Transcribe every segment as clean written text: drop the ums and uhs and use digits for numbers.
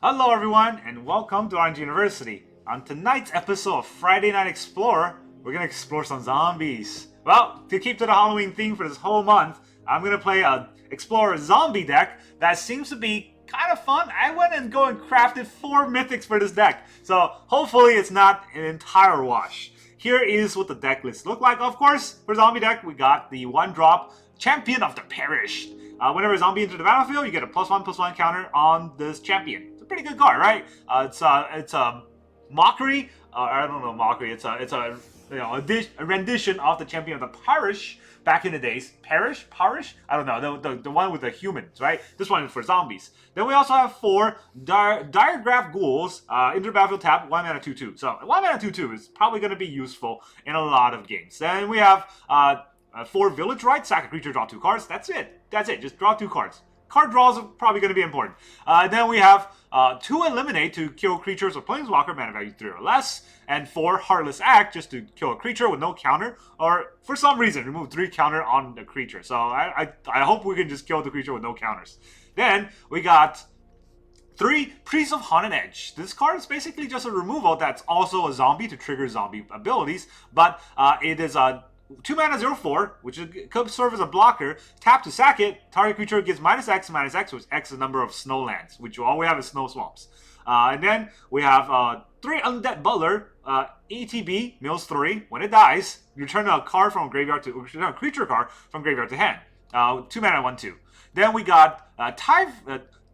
Hello everyone, and welcome to Orange University. On tonight's episode of Friday Night Explorer, we're gonna explore some zombies. Well, to keep to the Halloween theme for this whole month, I'm gonna play a Explorer zombie deck that seems to be kind of fun. I went and crafted 4 mythics for this deck, so hopefully it's not an entire wash. Here is what the deck list look like. Of course, for zombie deck, we got the 1-drop Champion of the Perished. Whenever a zombie enters the battlefield, you get a +1/+1 counter on this champion. It's a pretty good card, right? It's a mockery. I don't know mockery. It's a rendition of the Champion of the Parish back in the days. Parish? I don't know. The one with the humans, right? This one is for zombies. Then we also have 4 Diregraf Ghouls. Into the battlefield tap, 1 mana 2/2. So 1 mana 2/2 is probably going to be useful in a lot of games. Then we have 4 Village Rites, sack a creature, draw 2 cards. That's it. Just draw 2 cards. Card draws are probably going to be important. Then we have 2 Eliminate to kill creatures or planeswalker, mana value 3 or less. And 4 Heartless Act just to kill a creature with no counter. Or for some reason, remove 3 counter on the creature. So I hope we can just kill the creature with no counters. Then we got 3 Priest of Haunted Edge. This card is basically just a removal that's also a zombie to trigger zombie abilities. But it is a 2 mana 0/4, which could serve as a blocker. Tap to sack it. Target creature gets -X, which X is the number of snow lands, which all we have is snow swamps. And then we have 3 Undead Butler. ATB, mills 3. When it dies, you return a card from graveyard to return a creature card from graveyard to hand. 2 mana 1/2. Then we got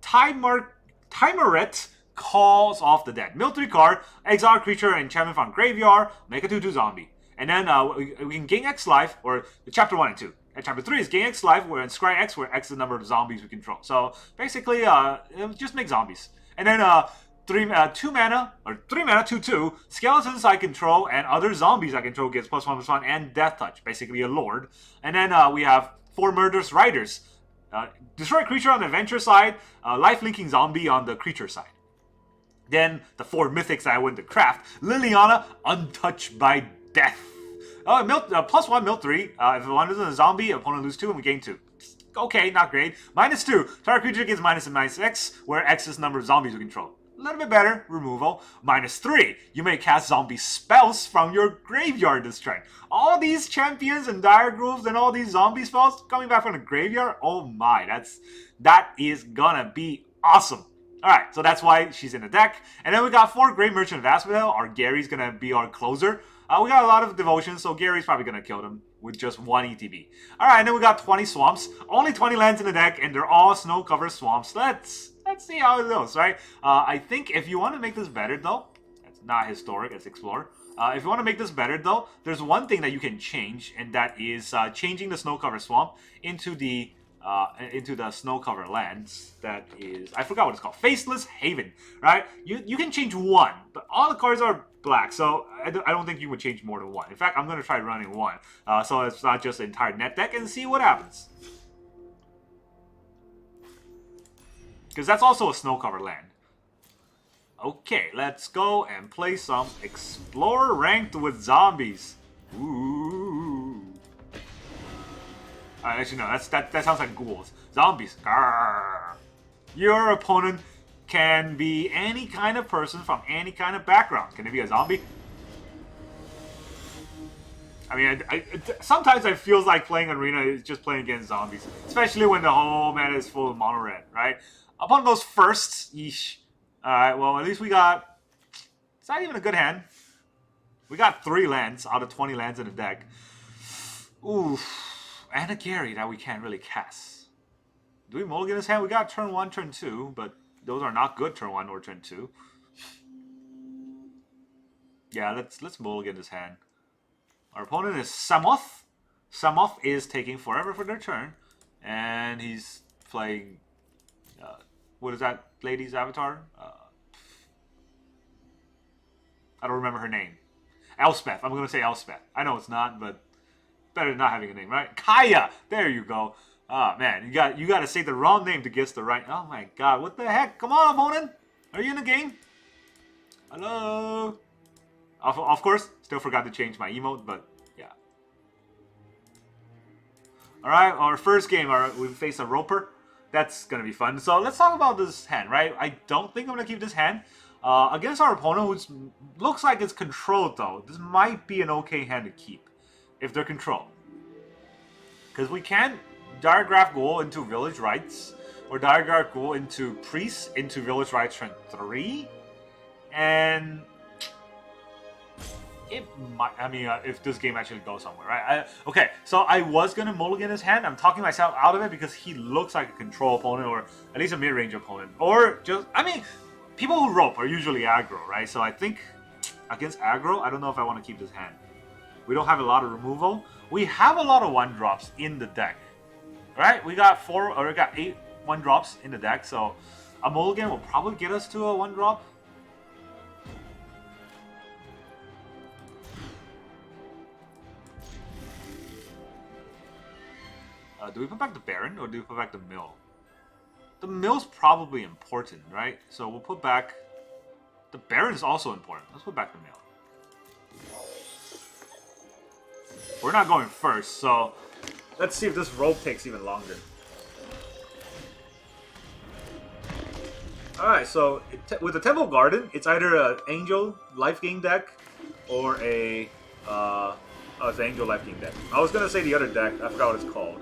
Tymaret. Calls off the Dead. Mill 3 card, exile creature enchantment from graveyard, make a 2/2 zombie. And then we can gain X life, or chapter 1 and 2. And chapter 3 is gain X life, where in Scry X, where X is the number of zombies we control. So basically, just make zombies. And then 3 mana 2/2. Skeletons I control and other zombies I control gets +1/+1 and Death Touch, basically a lord. And then we have 4 Murderous Riders. Destroy a creature on the adventure side, life-linking zombie on the creature side. Then the 4 mythics that I went to craft. Liliana, Untouched by Death. +1, mill 3. If one is a zombie, opponent lose 2 and we gain 2. Okay, not great. -2. Target creature gets -X, where X is the number of zombies we control. A little bit better. Removal. -3. You may cast zombie spells from your graveyard this turn. All these champions and dire grooves and all these zombie spells coming back from the graveyard. Oh my, that is gonna be awesome. Alright, so that's why she's in the deck. And then we got 4 Great Merchant of Asphodel. Our Gary's gonna be our closer. We got a lot of devotion, so Gary's probably gonna kill them with just 1 ETB. Alright, and then we got 20 swamps. Only 20 lands in the deck, and they're all snow-covered swamps. Let's see how it goes, right? I think if you want to make this better, though, it's not historic, it's Explorer. If you want to make this better, though, there's one thing that you can change, and that is changing the snow-covered swamp into the snow-covered lands. That is, I forgot what it's called, Faceless Haven, right? You can change 1, but all the cards are black, so I don't think you would change more than 1. In fact, I'm going to try running 1, so it's not just the entire net deck, and see what happens. Because that's also a snow-covered land. Okay, let's go and play some Explorer Ranked with zombies. Ooh. Actually, no, that sounds like ghouls. Zombies. Grrr. Your opponent can be any kind of person from any kind of background. Can it be a zombie? I mean, sometimes it feels like playing Arena is just playing against zombies. Especially when the whole meta is full of mono red, right? Opponent goes first. Yeesh. Alright, well, at least we got... It's not even a good hand. We got 3 lands out of 20 lands in the deck. Oof. And a Gary that we can't really cast. Do we mulligan this hand? We got turn 1, turn 2, but those are not good turn 1 or turn 2. Yeah, let's mulligan this hand. Our opponent is Samoth. Samoth is taking forever for their turn. And he's playing... what is that lady's avatar? I don't remember her name. Elspeth. I'm going to say Elspeth. I know it's not, but... better than not having a name, right? Kaya! There you go. Oh, man. You got to say the wrong name to guess the right... Oh, my God. What the heck? Come on, opponent. Are you in the game? Hello? Of course, still forgot to change my emote, but yeah. Alright, our first game, we face a Roper. That's gonna be fun. So let's talk about this hand, right? I don't think I'm gonna keep this hand. Against our opponent, who looks like it's controlled though, this might be an okay hand to keep if they're controlled. Because we can Diregraf Ghoul into Village Rites, or Diregraf Ghoul into Priest into Village Rites turn 3, and it might. I mean, if this game actually goes somewhere, right? Okay, so I was gonna mulligan his hand. I'm talking myself out of it because he looks like a control opponent, or at least a mid-range opponent, or just. I mean, people who rope are usually aggro, right? So I think against aggro, I don't know if I want to keep this hand. We don't have a lot of removal. We have a lot of 1-drops in the deck, right? We got 8 1-drops in the deck, so a mulligan will probably get us to a 1-drop. Do we put back the Baron, or do we put back the Mill? The Mill's probably important, right? So we'll put back... The Baron is also important. Let's put back the Mill. We're not going first, so let's see if this rope takes even longer. Alright, so with the Temple Garden, it's either an Angel Life Gain deck or a... it's an Angel Life Gain deck. I was gonna say the other deck, I forgot what it's called.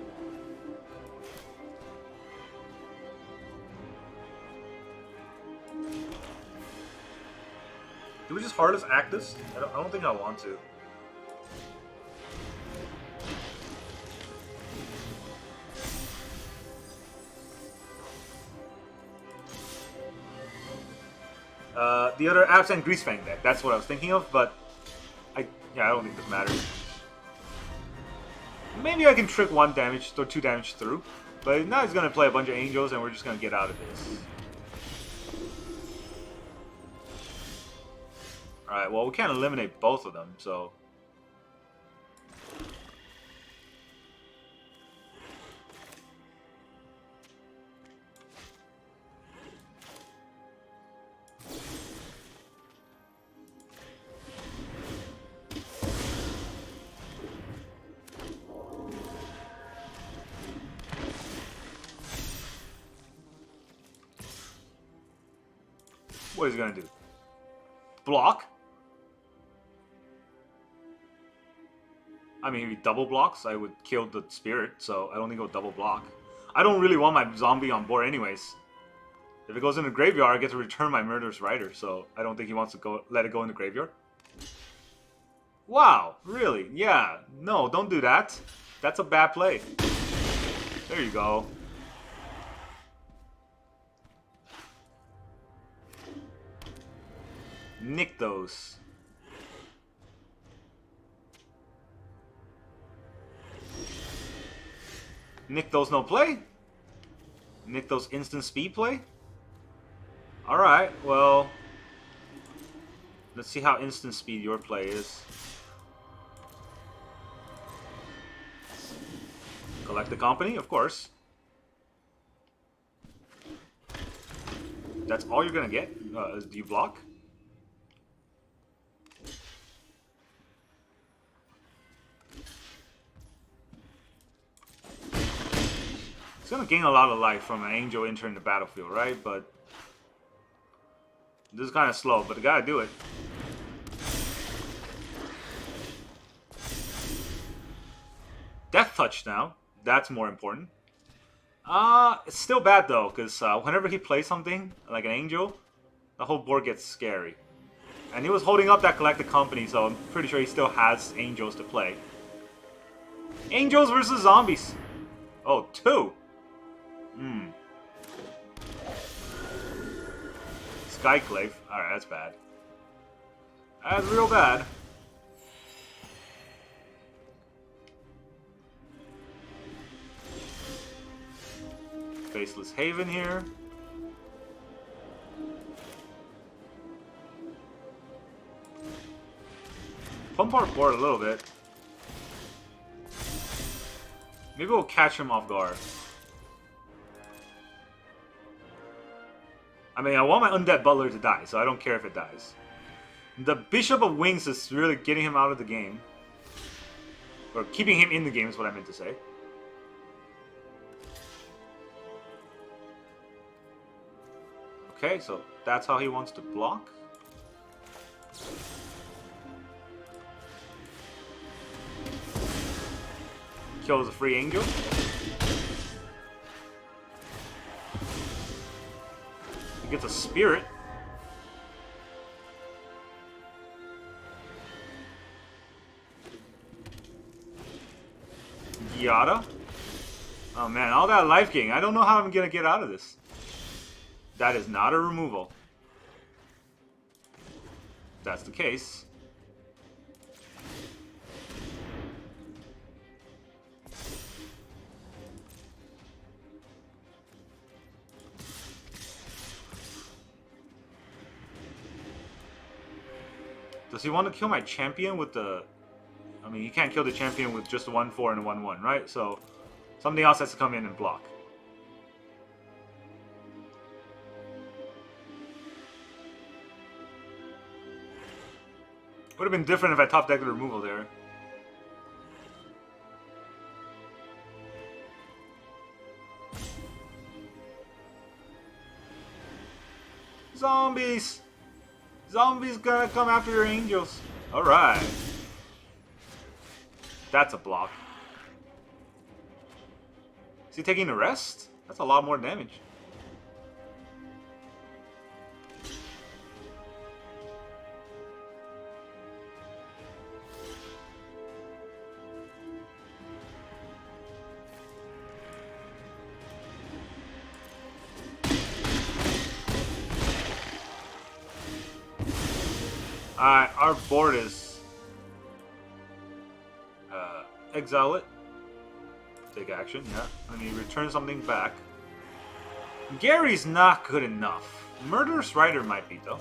Do we just Heartless Act this? I don't think I want to. The other Absent Greasefang deck, that's what I was thinking of, but I don't think this matters. Maybe I can trick 1 damage or 2 damage through, but now he's gonna play a bunch of Angels and we're just gonna get out of this. Alright, well, we can't eliminate both of them, so... What is he gonna do? Block? I mean, if he double blocks, I would kill the spirit, so I don't think he'll double block. I don't really want my zombie on board anyways. If it goes in the graveyard, I get to return my Murderous Rider, so I don't think he wants to let it go in the graveyard. Wow, really? Yeah, no, don't do that. That's a bad play. There you go. Nykthos. Nykthos no play? Nykthos instant speed play? Alright, well... Let's see how instant speed your play is. Collect the company, of course. That's all you're gonna get? Do you block? It's gonna gain a lot of life from an Angel entering the battlefield, right? But this is kind of slow, but I gotta do it. Death Touch now. That's more important. It's still bad though, because whenever he plays something like an Angel, the whole board gets scary. And he was holding up that Collect the Company, so I'm pretty sure he still has Angels to play. Angels versus Zombies. Oh, 2. Skyclave. Alright, that's bad. That's real bad. Faceless Haven here. Pump our board a little bit. Maybe we'll catch him off guard. I mean, I want my Undead Butler to die, so I don't care if it dies. The Bishop of Wings is really getting him out of the game. Or keeping him in the game is what I meant to say. Okay, so that's how he wants to block. Kills a free angel. He gets a spirit. Yada. Oh man, all that life gain. I don't know how I'm gonna get out of this. That is not a removal. If that's the case. Does he want to kill my champion with the... I mean, he can't kill the champion with just a 1-4 and a 1-1, right? So, something else has to come in and block. Would have been different if I top decked the removal there. Zombies! Zombies gonna come after your angels. Alright. That's a block. Is he taking the rest? That's a lot more damage. Alright, our board is exile it. Take action, yeah. And he returns something back. Gary's not good enough. Murderous Rider might be though.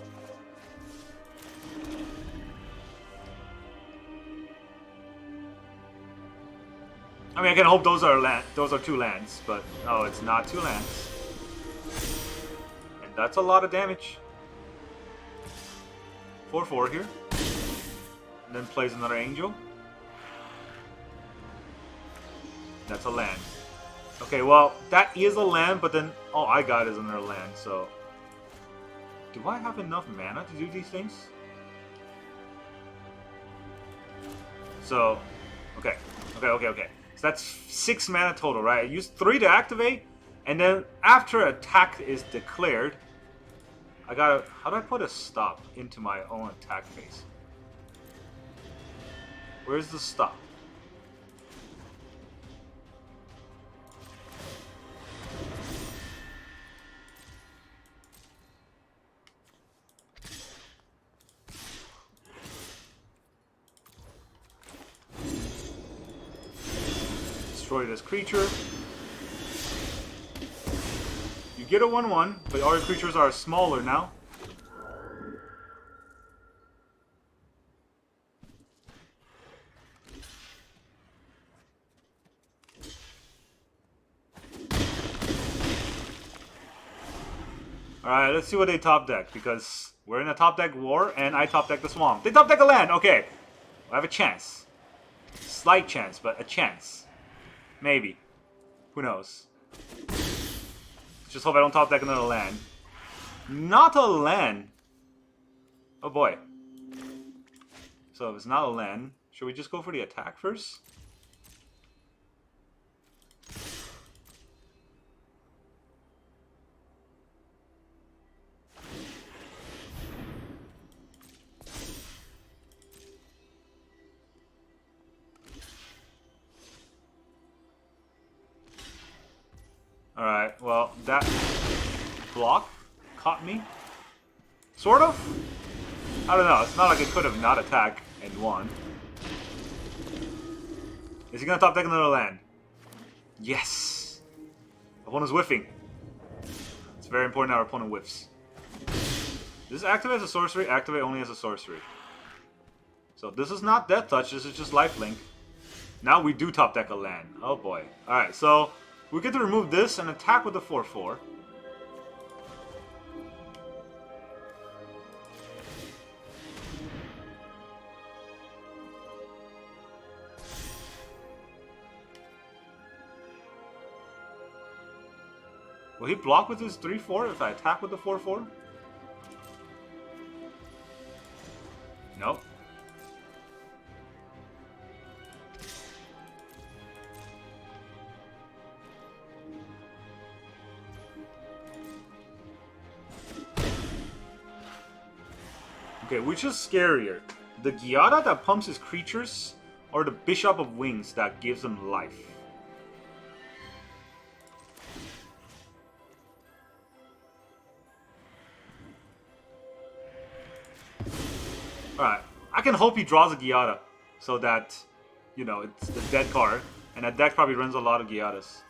I mean, I can hope those are 2 lands, but no, it's not 2 lands. And that's a lot of damage. 4-4 here. And then plays another angel. That's a land. Okay, well, that is a land, but then all I got is another land, so... Do I have enough mana to do these things? So, okay. So that's 6 mana total, right? I used 3 to activate, and then after attack is declared, I gotta... How do I put a stop into my own attack phase? Where's the stop? Destroy this creature. You get a 1-1, but all your creatures are smaller now. Alright, let's see what they top deck, because we're in a top deck war, and I top deck the swamp. They top deck a land, okay. I have a chance. Slight chance, but a chance. Maybe. Who knows? Just hope I don't top deck another land. Not a land! Oh boy. So if it's not a land, should we just go for the attack first? Alright, well, that block caught me. Sort of? I don't know, it's not like it could have not attacked and won. Is he gonna top deck another land? Yes! Opponent's whiffing. It's very important that our opponent whiffs. This activate as a sorcery, activate only as a sorcery. So this is not Death Touch, this is just Lifelink. Now we do top deck a land. Oh boy. Alright, so we get to remove this and attack with the 4-4. Will he block with his 3/4 if I attack with the 4/4? Nope. Okay, which is scarier? The Giada that pumps his creatures, or the Bishop of Wings that gives them life? Alright, I can hope he draws a Giada, so that, you know, it's the dead card, and that deck probably runs a lot of Giadas.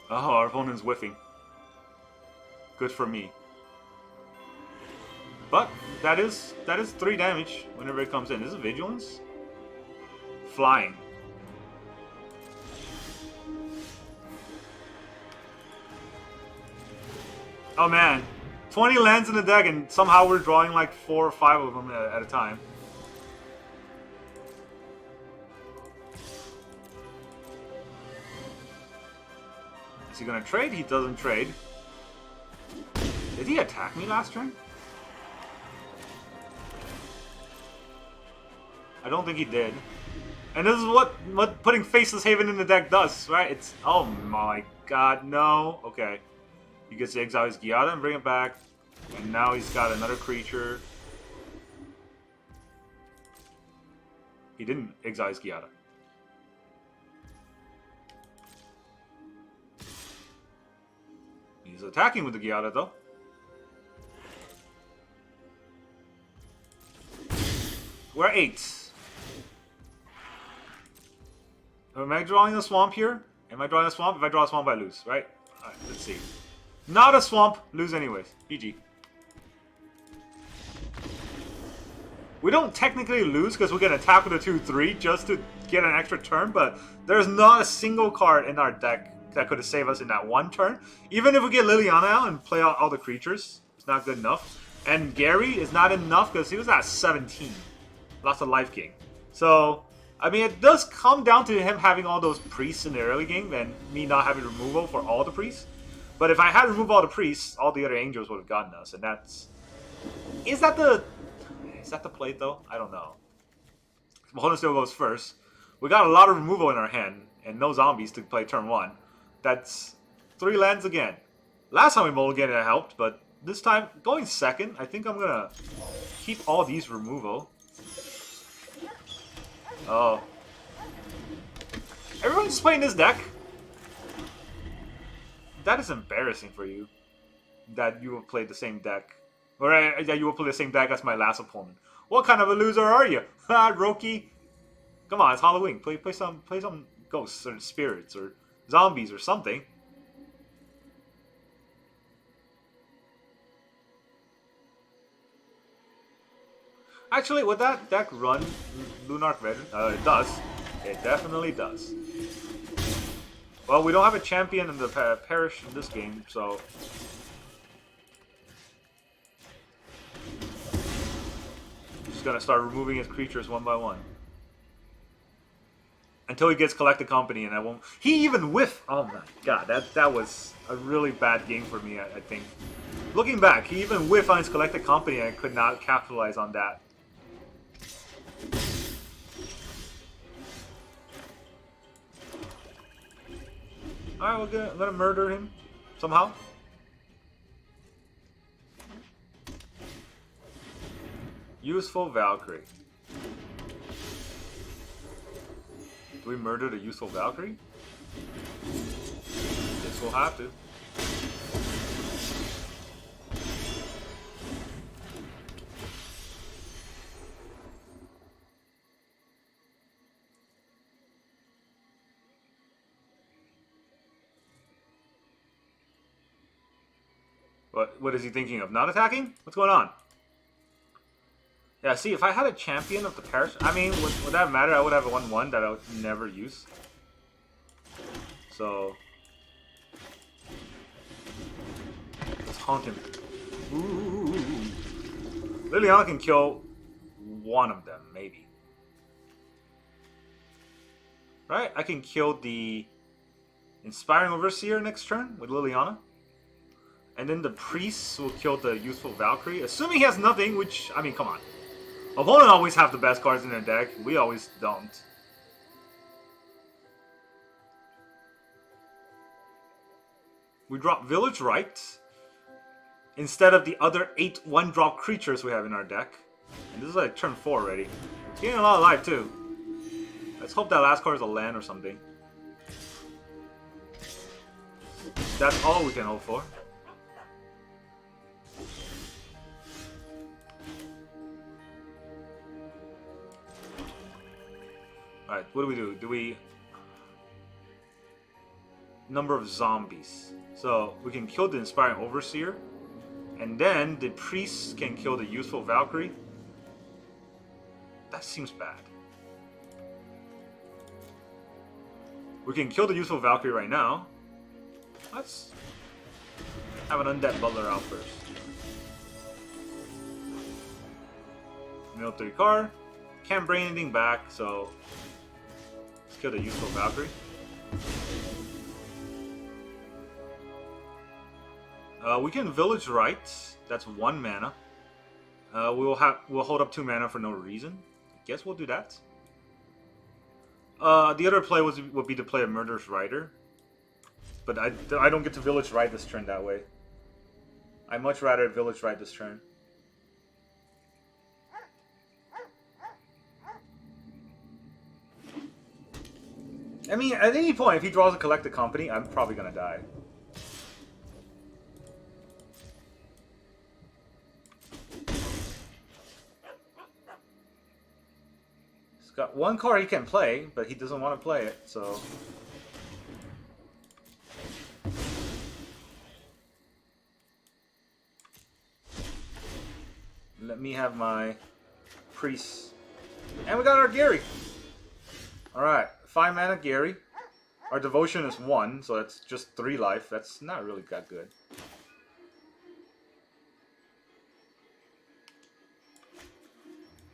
Oh, our opponent's whiffing. Good for me. But that is 3 damage whenever it comes in. This is Vigilance? Flying. Oh man, 20 lands in the deck and somehow we're drawing like 4 or 5 of them at a time. Is he gonna trade? He doesn't trade. Did he attack me last turn? I don't think he did. And this is what putting Faceless Haven in the deck does, right? It's, oh my god, no. Okay. He gets to exile his Giada and bring it back. And now he's got another creature. He didn't exile his Giada. He's attacking with the Giada though. We're 8. Am I drawing a swamp here? Am I drawing a swamp? If I draw a swamp, I lose, right? Alright, let's see. Not a swamp, lose anyways. GG. We don't technically lose because we can attack with a 2/3 just to get an extra turn, but there's not a single card in our deck that could have saved us in that one turn. Even if we get Liliana out and play out all the creatures, it's not good enough. And Gary is not enough because he was at 17. Lots of life gain. So, I mean, it does come down to him having all those priests in the early game and me not having removal for all the priests. But if I had removed all the priests, all the other angels would have gotten us, and that's... Is that the play, though? I don't know. My opponent still goes first. We got a lot of removal in our hand, and no zombies to play turn 1. That's 3 lands again. Last time we mulliganed it helped, but this time, going second, I think I'm gonna keep all these removal. Oh. Everyone's playing this deck? That is embarrassing for you. That you will play the same deck. Or that you will play the same deck as my last opponent. What kind of a loser are you? Ha, Roki. Come on, it's Halloween. Play some ghosts or spirits or zombies or something. Actually, would that deck run Lunarch Veteran? It does. It definitely does. Well, we don't have a champion in the parish in this game, so... Just gonna start removing his creatures one by one. Until he gets Collected Company, and I won't... He even whiffed! Oh my god, that was a really bad game for me, I think. Looking back, he even whiffed on his Collected Company, and I could not capitalize on that. Alright, I'm gonna murder him somehow. Useful Valkyrie. Do we murder the useful Valkyrie? Guess we'll have to. What is he thinking of? Not attacking? What's going on? Yeah, see, if I had a champion of the parish, I mean, would that matter? I would have a 1/1 that I would never use. So... let's haunt him. Ooh. Liliana can kill one of them, maybe. Right? I can kill the Inspiring Overseer next turn with Liliana. And then the Priest will kill the Youthful Valkyrie. Assuming he has nothing, which, I mean, come on. Opponent always have the best cards in their deck. We always don't. We drop Village Rites instead of the other 8 1-drop creatures we have in our deck. And this is like turn 4 already. It's getting a lot of life too. Let's hope that last card is a land or something. That's all we can hope for. Alright, what do? Do we... Number of zombies. So, we can kill the Inspiring Overseer. And then, the Priest can kill the Useful Valkyrie. That seems bad. We can kill the Useful Valkyrie right now. Let's have an Undead Butler out first. Mill 3 card. Can't bring anything back, so let's kill the Useful Valkyrie. We can Village Rites. That's 1 mana. We'll hold up 2 mana for no reason. I guess we'll do that. The other play would be to play a Murderous Rider. But I don't get to Village Rite this turn that way. I'd much rather Village Rite this turn. I mean, at any point, if he draws a Collected Company, I'm probably gonna die. He's got 1 card he can play, but he doesn't want to play it, so... Let me have my Priest. And we got our Gary. Alright, 5 mana Gary. Our Devotion is 1, so that's just 3 life. That's not really that good.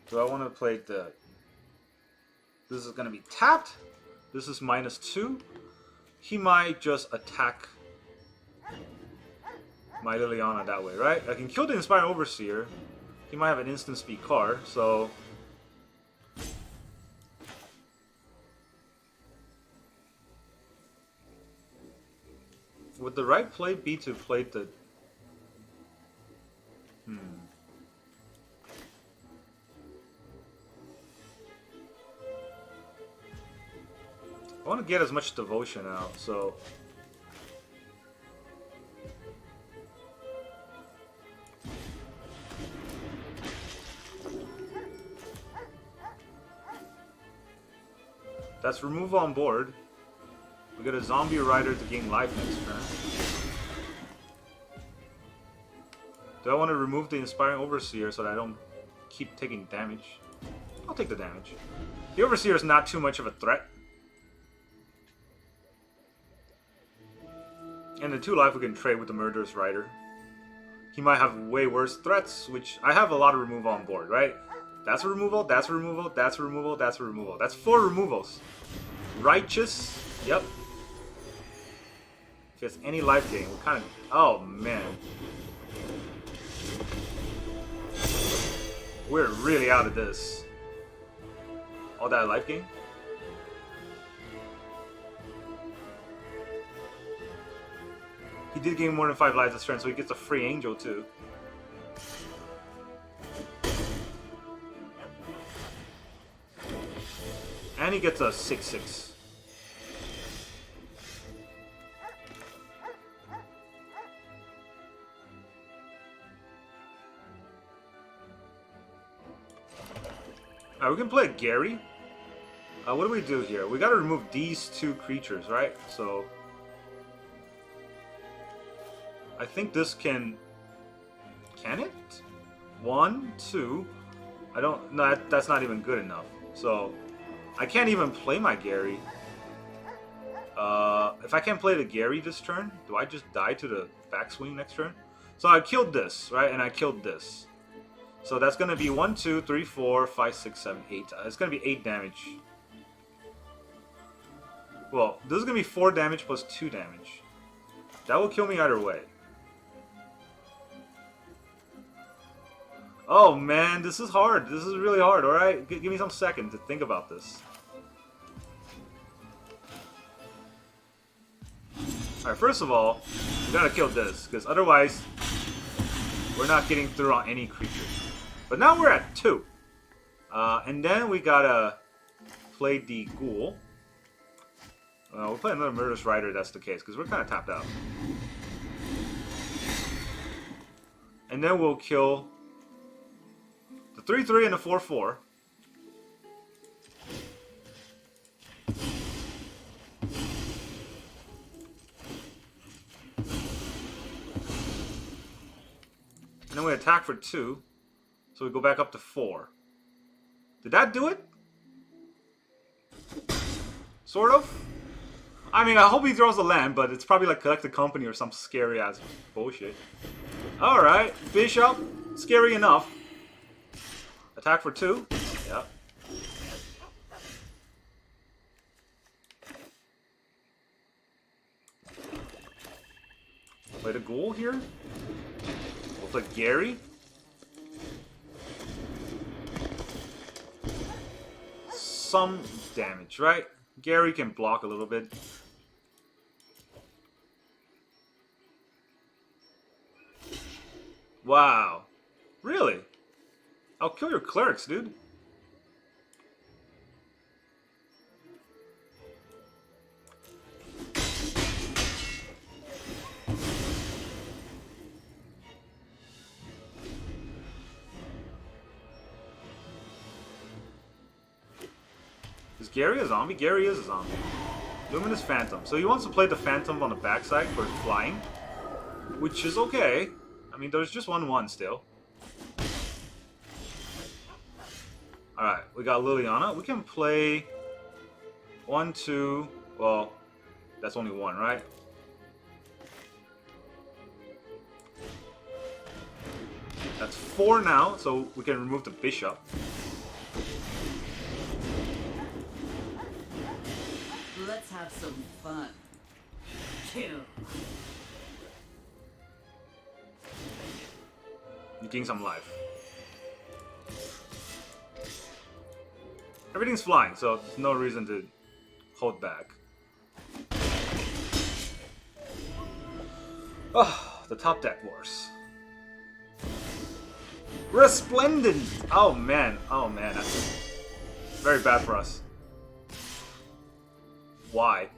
Do I want to play the... This is going to be tapped. This is -2. He might just attack my Liliana that way, right? I can kill the Inspired Overseer. He might have an instant speed card, so... Would the right play be to play the... I want to get as much devotion out, so... That's removal on board. We get a Zombie Rider to gain life next turn. Do I want to remove the Inspiring Overseer so that I don't keep taking damage? I'll take the damage. The Overseer is not too much of a threat. And the 2 life we can trade with the Murderous Rider. He might have way worse threats, which I have a lot of removal on board, right? That's a removal, that's a removal, that's a removal, that's a removal. That's 4 removals. Righteous, yep. If he has any life gain, we're kind of... Oh, man. We're really out of this. All that life gain? He did gain more than 5 lives this turn, so he gets a free angel too. And he gets a 6/6. Alright, we can play Gary. What do we do here? We gotta remove these 2 creatures, right? So... I think this can... Can it? 1, 2... I don't... No, that's not even good enough. So... I can't even play my Gary. If I can't play the Gary this turn, do I just die to the backswing next turn? So I killed this, right? And I killed this. So that's going to be 1, 2, 3, 4, 5, 6, 7, 8. It's going to be 8 damage. Well, this is gonna be 4 damage plus 2 damage. That will kill me either way. Oh man, this is hard. This is really hard, alright? Give me some second to think about this. Alright, first of all, we gotta kill this, because otherwise, we're not getting through on any creature. But now we're at 2. And then we gotta play the Ghoul. We'll play another Murderous Rider if that's the case, because we're kind of tapped out. And then we'll kill the 3/3 and the 4/4. And then we attack for 2. So we go back up to 4. Did that do it? Sort of? I mean, I hope he throws the land, but it's probably like Collect the Company or some scary ass bullshit. Alright, Bishop. Scary enough. Attack for 2. Yep. Play the Ghoul here. We'll play Gary. Some damage, right? Gary can block a little bit. Wow. Really? I'll kill your clerics, dude. Is Gary a zombie? Gary is a zombie. Luminous Phantom. So he wants to play the Phantom on the backside for flying, which is okay. I mean, there's just 1/1 still. Alright, we got Liliana. We can play 1, 2. Well, that's only 1, right? That's 4 now, so we can remove the Bishop. Let's have some fun. Kill. You gain some life. Everything's flying, so there's no reason to hold back. Oh, the top deck wars. Resplendent! Oh man, that's very bad for us. Why?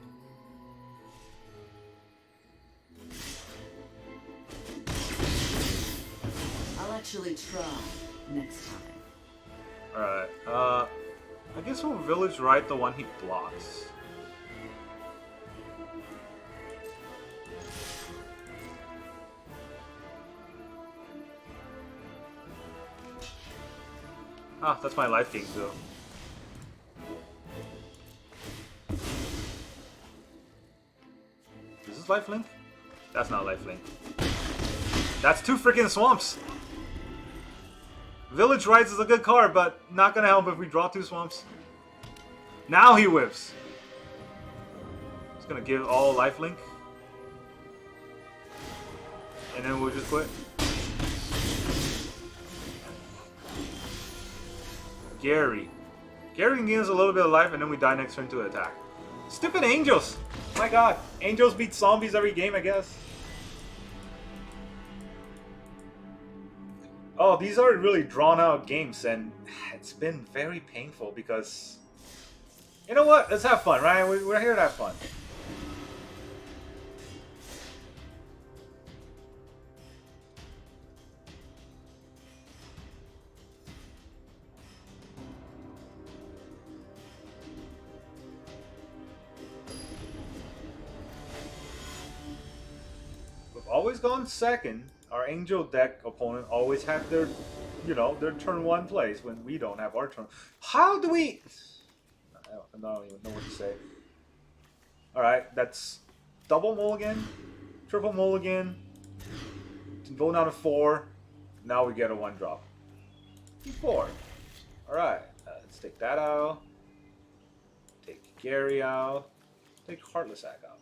I'll actually try next time. Alright, I guess we'll Village Rite the one he blocks. Ah, that's my life gain though. Is this lifelink? That's not lifelink. That's 2 freaking swamps! Village Rites is a good card, but not gonna help if we draw 2 swamps. Now he whips! Just gonna give all lifelink. And then we'll just quit. Gary. Gary can give us a little bit of life and then we die next turn to attack. Stupid angels! My god, angels beat zombies every game, I guess. Oh, these are really drawn out games and it's been very painful because... You know what? Let's have fun, right? We're here to have fun. We've always gone second. Our angel deck opponent always have their, you know, their turn 1 plays when we don't have our turn. How do we... I don't even know what to say. Alright, that's double mulligan, triple mulligan, go down to 4. Now we get a 1-drop. 4. Alright, let's take that out. Take Gary out. Take Heartless Act out.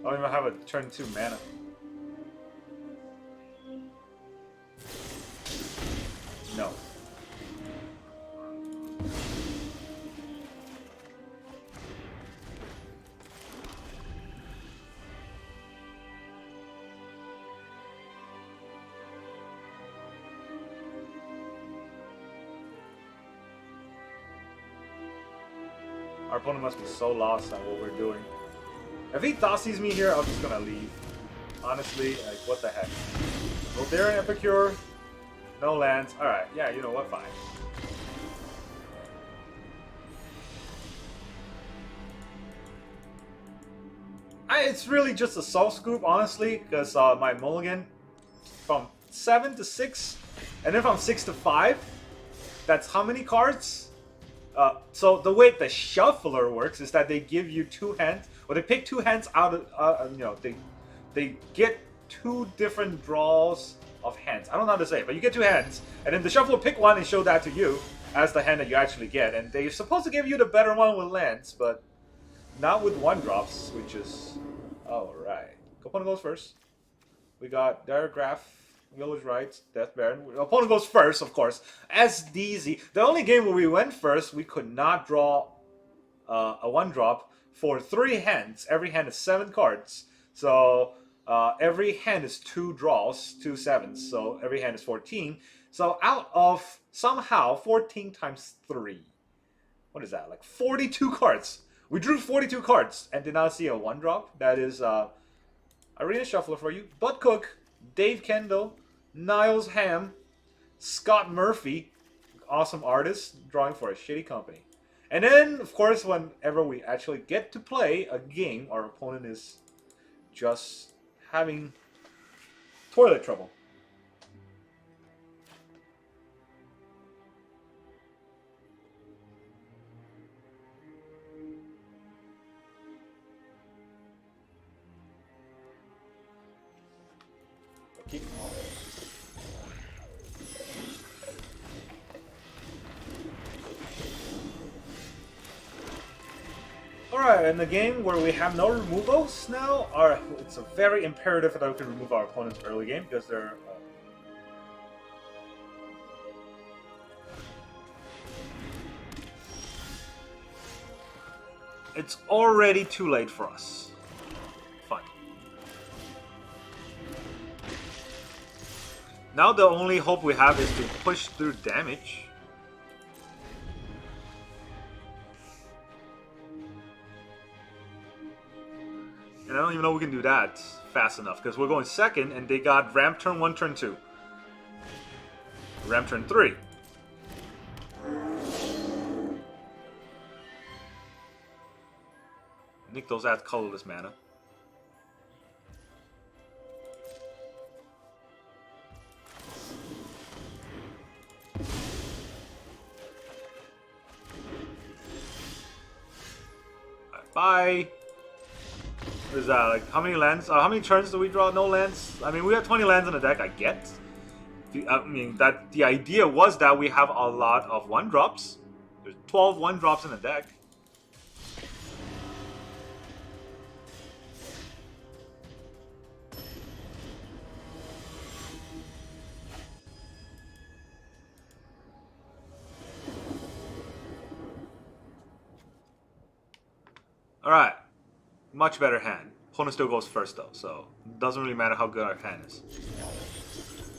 I don't even have a turn 2 mana. No. Our opponent must be so lost on what we're doing. If he Thoughtseize me here, I'm just gonna leave. Honestly, like, what the heck? Voldaren Epicure, no lands. Alright, yeah, you know what, fine. It's really just a soul scoop, honestly, because my mulligan from 7 to 6, and then from 6 to 5, that's how many cards? So the way the shuffler works is that they give you 2 hands, or they pick 2 hands out of, you know, they get 2 different draws of hands. I don't know how to say it, but you get 2 hands, and then the shuffler pick one and show that to you as the hand that you actually get, and they're supposed to give you the better one with lands, but not with 1-drops, which is alright. Opponent goes first. We got Diregraf, Village Rites, Death Baron. Opponent goes first, of course. As DZ. The only game where we went first, we could not draw a 1-drop for 3 hands. Every hand is 7 cards. So every hand is 2 draws, 2 sevens. So every hand is 14. So out of somehow 14 times 3. What is that? Like 42 cards. We drew 42 cards and did not see a 1-drop. That is Arena Shuffler for you. Bud Cook, Dave Kendall, Niles Ham, Scott Murphy, awesome artist, drawing for a shitty company. And then, of course, whenever we actually get to play a game, our opponent is just having toilet trouble. Okay. Alright, in the game where we have no removals now, it's a very imperative that we can remove our opponent's early game because they're... It's already too late for us. Fine. Now the only hope we have is to push through damage. And I don't even know we can do that fast enough because we're going second and they got ramp turn 1, turn 2. Ramp turn 3. Nykthos adds colorless mana. Bye. What is that? Like, how many lands? How many turns do we draw? No lands? I mean, we have 20 lands in the deck, I get. I mean, that the idea was that we have a lot of 1-drops. There's 12 1-drops in the deck. Alright. Much better hand. Opponent still goes first though, so it doesn't really matter how good our hand is.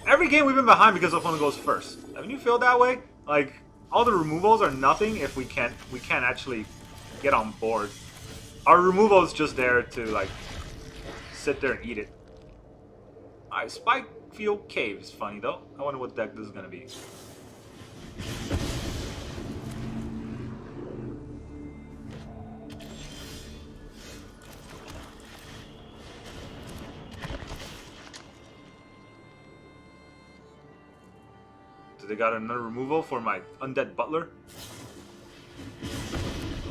Every game we've been behind because the opponent goes first. Haven't you feel that way? Like, all the removals are nothing if we can't actually get on board. Our removal is just there to, like, sit there and eat it. Alright, Spikefield Cave is funny though. I wonder what deck this is gonna be. they got another removal for my Undead Butler.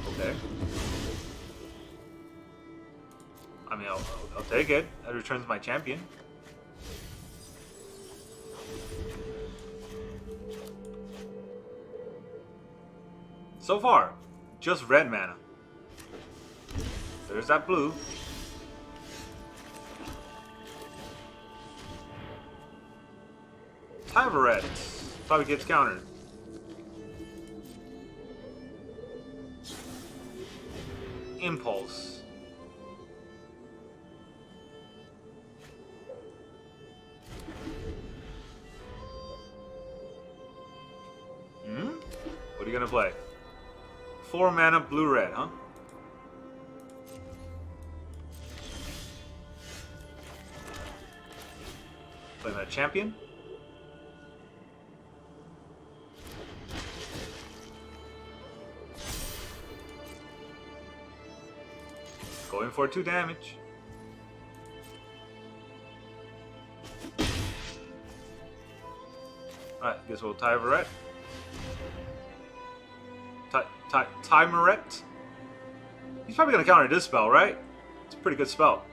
Okay. I mean, I'll take it. That returns my champion. So far, just red mana. There's that blue. Tymaret probably gets countered. Impulse. What are you gonna play? 4 mana blue-red, huh? Play my champion. Going for 2 damage. Alright, guess we'll Tymaret. Tymaret? He's probably gonna counter this spell, right? It's a pretty good spell.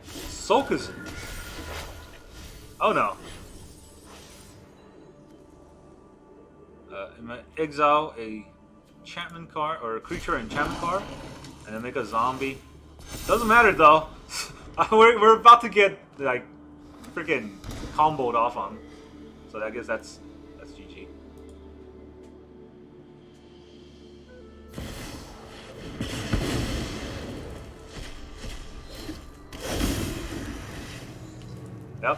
Sulkazin. Oh no. Exile a enchantment card or a creature enchantment card, and then make a zombie. Doesn't matter though. we're about to get like freaking comboed off on, so I guess that's GG. Yep.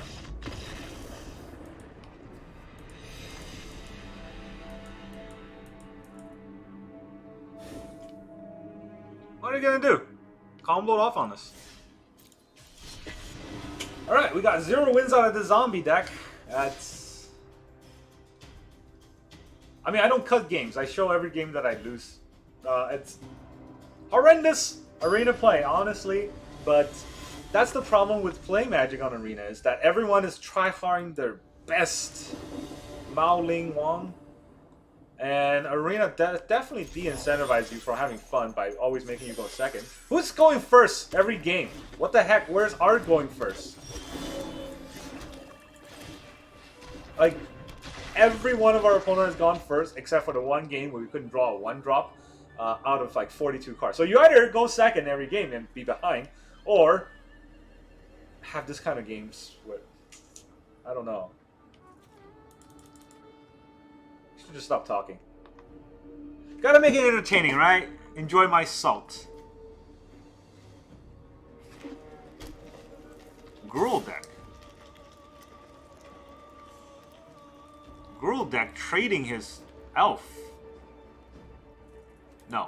What are you gonna do? Comboed off on us. Alright, we got 0 wins out of the zombie deck. That's... I mean, I don't cut games. I show every game that I lose. It's horrendous arena play, honestly. But that's the problem with playing Magic on Arena, is that everyone is tryharding their best Mao Ling Wang. And Arena definitely de-incentivizes you from having fun by always making you go second. Who's going first every game? What the heck? Where's Art going first? Like, every one of our opponents has gone first, except for the one game where we couldn't draw a 1-drop out of like 42 cards. So you either go second every game and be behind, or have this kind of games where, I don't know. Just stop talking. Gotta make it entertaining, right? Enjoy my salt. Ghoul deck. Ghoul deck trading his elf. No.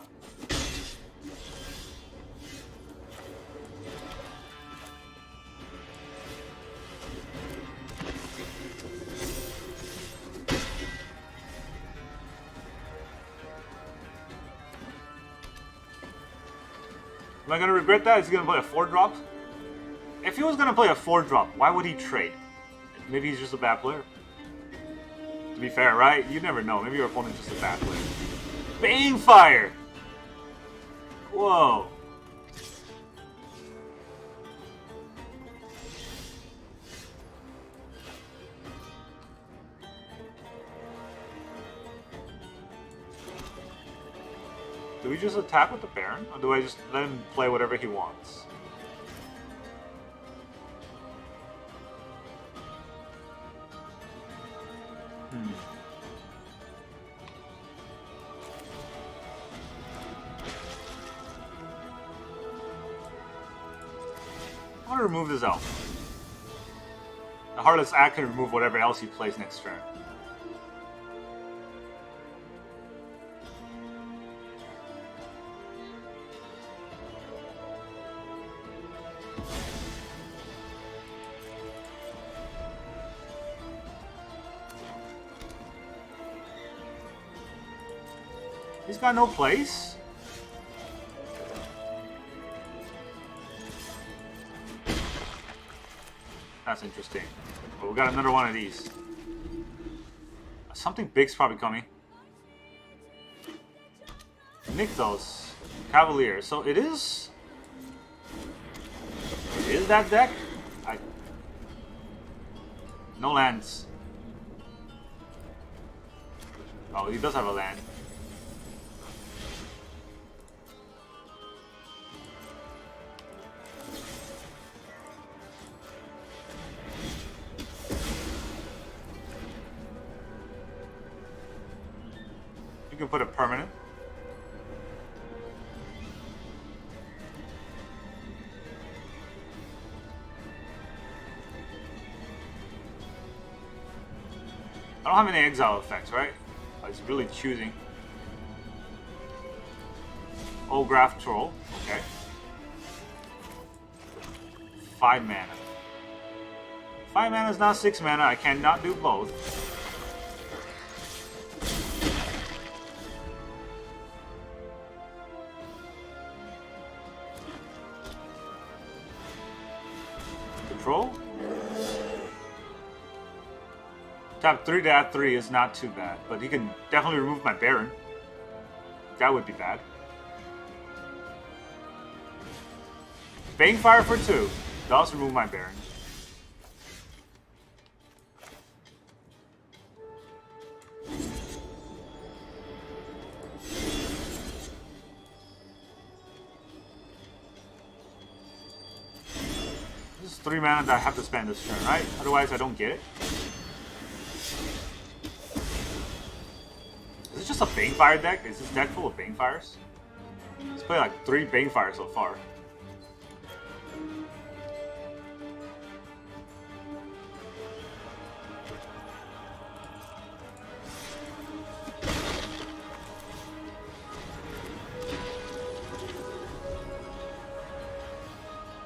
Am I going to regret that? Is he going to play a 4-drop? If he was going to play a 4-drop, why would he trade? Maybe he's just a bad player. To be fair, right? You never know. Maybe your opponent's just a bad player. Banefire! Whoa. Do we just attack with the Baron? Or do I just let him play whatever he wants? I want to remove this elf. The Heartless Act can remove whatever else he plays next turn. He's got no place. That's interesting. But we got another one of these. Something big's probably coming. Nykthos. Cavalier. So it is... Is that deck? No lands. Oh, he does have a land. You can put a permanent. I don't have any exile effects, right? I was really choosing. Diregraf Troll, okay. 5 mana. 5 mana is not 6 mana, I cannot do both. Control? Tap 3 to add 3 is not too bad, but he can definitely remove my Baron. That would be bad. Banefire for 2 does remove my Baron. This is 3 mana that I have to spend this turn, right? Otherwise I don't get it. Is this just a Banefire deck? Is this deck full of Banefires? Let's play like 3 Banefires so far.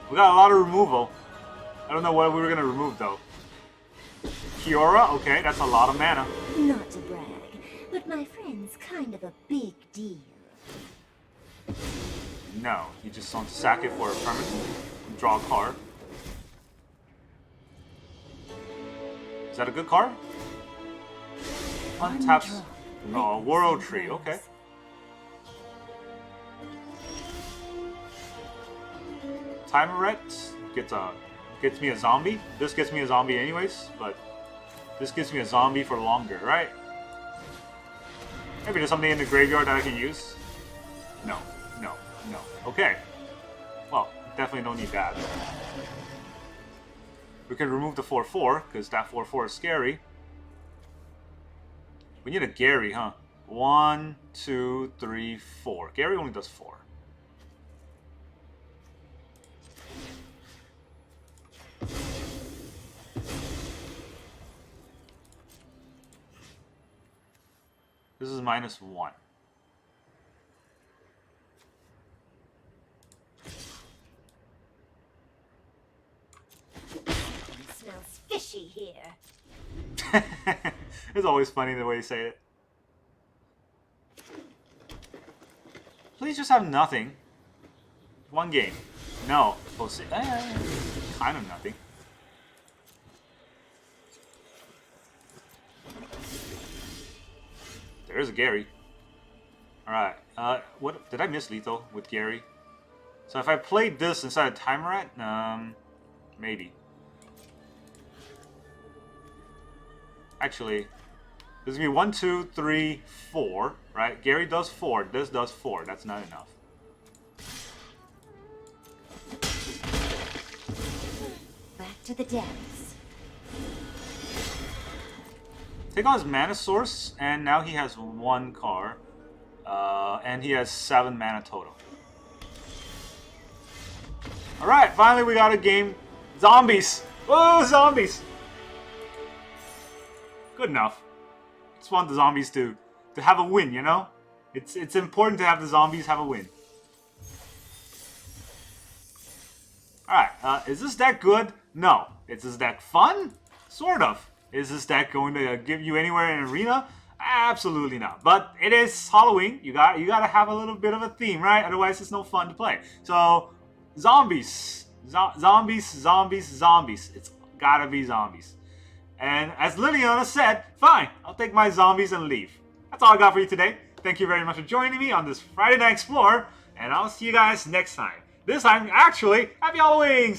We got a lot of removal. I don't know what we were gonna remove though. Kiora, okay, that's a lot of mana. Not to brag, but my friend's kind of a big deal. No, you just don't sack it for a permanent. Draw a card. Is that a good card? Untaps. Oh, World Tree, okay. Tymaret gets me a zombie. This gets me a zombie anyways, but this gives me a zombie for longer, right? Maybe there's something in the graveyard that I can use. No, no, no. Okay. Well, definitely don't need that. We can remove the 4/4 because that 4/4 is scary. We need a Gary, huh? 1, 2, 3, 4. Gary only does 4. This is -1. It smells fishy here. It's always funny the way you say it. Please just have nothing. 1 game. No. We'll see. Kind of nothing. There's a Gary. Alright. What did I miss lethal with Gary? So if I played this inside of Tymaret, maybe. Actually, this is gonna be 1, 2, 3, 4, right? Gary does 4. This does 4. That's not enough. Back to the depths. Take out his mana source, and now he has 1 card, and he has 7 mana total. All right, finally we got a game. Zombies! Whoa, zombies! Good enough. Just want the zombies to have a win, you know? It's important to have the zombies have a win. Alright, is this deck good? No. Is this deck fun? Sort of. Is this deck going to give you anywhere in arena? Absolutely not. But it is Halloween. You gotta have a little bit of a theme, right? Otherwise it's no fun to play. So, zombies. Zombies. It's gotta be zombies. And as Liliana said, fine, I'll take my zombies and leave. That's all I got for you today. Thank you very much for joining me on this Friday Night Explorer, and I'll see you guys next time. This time, actually, happy Halloween!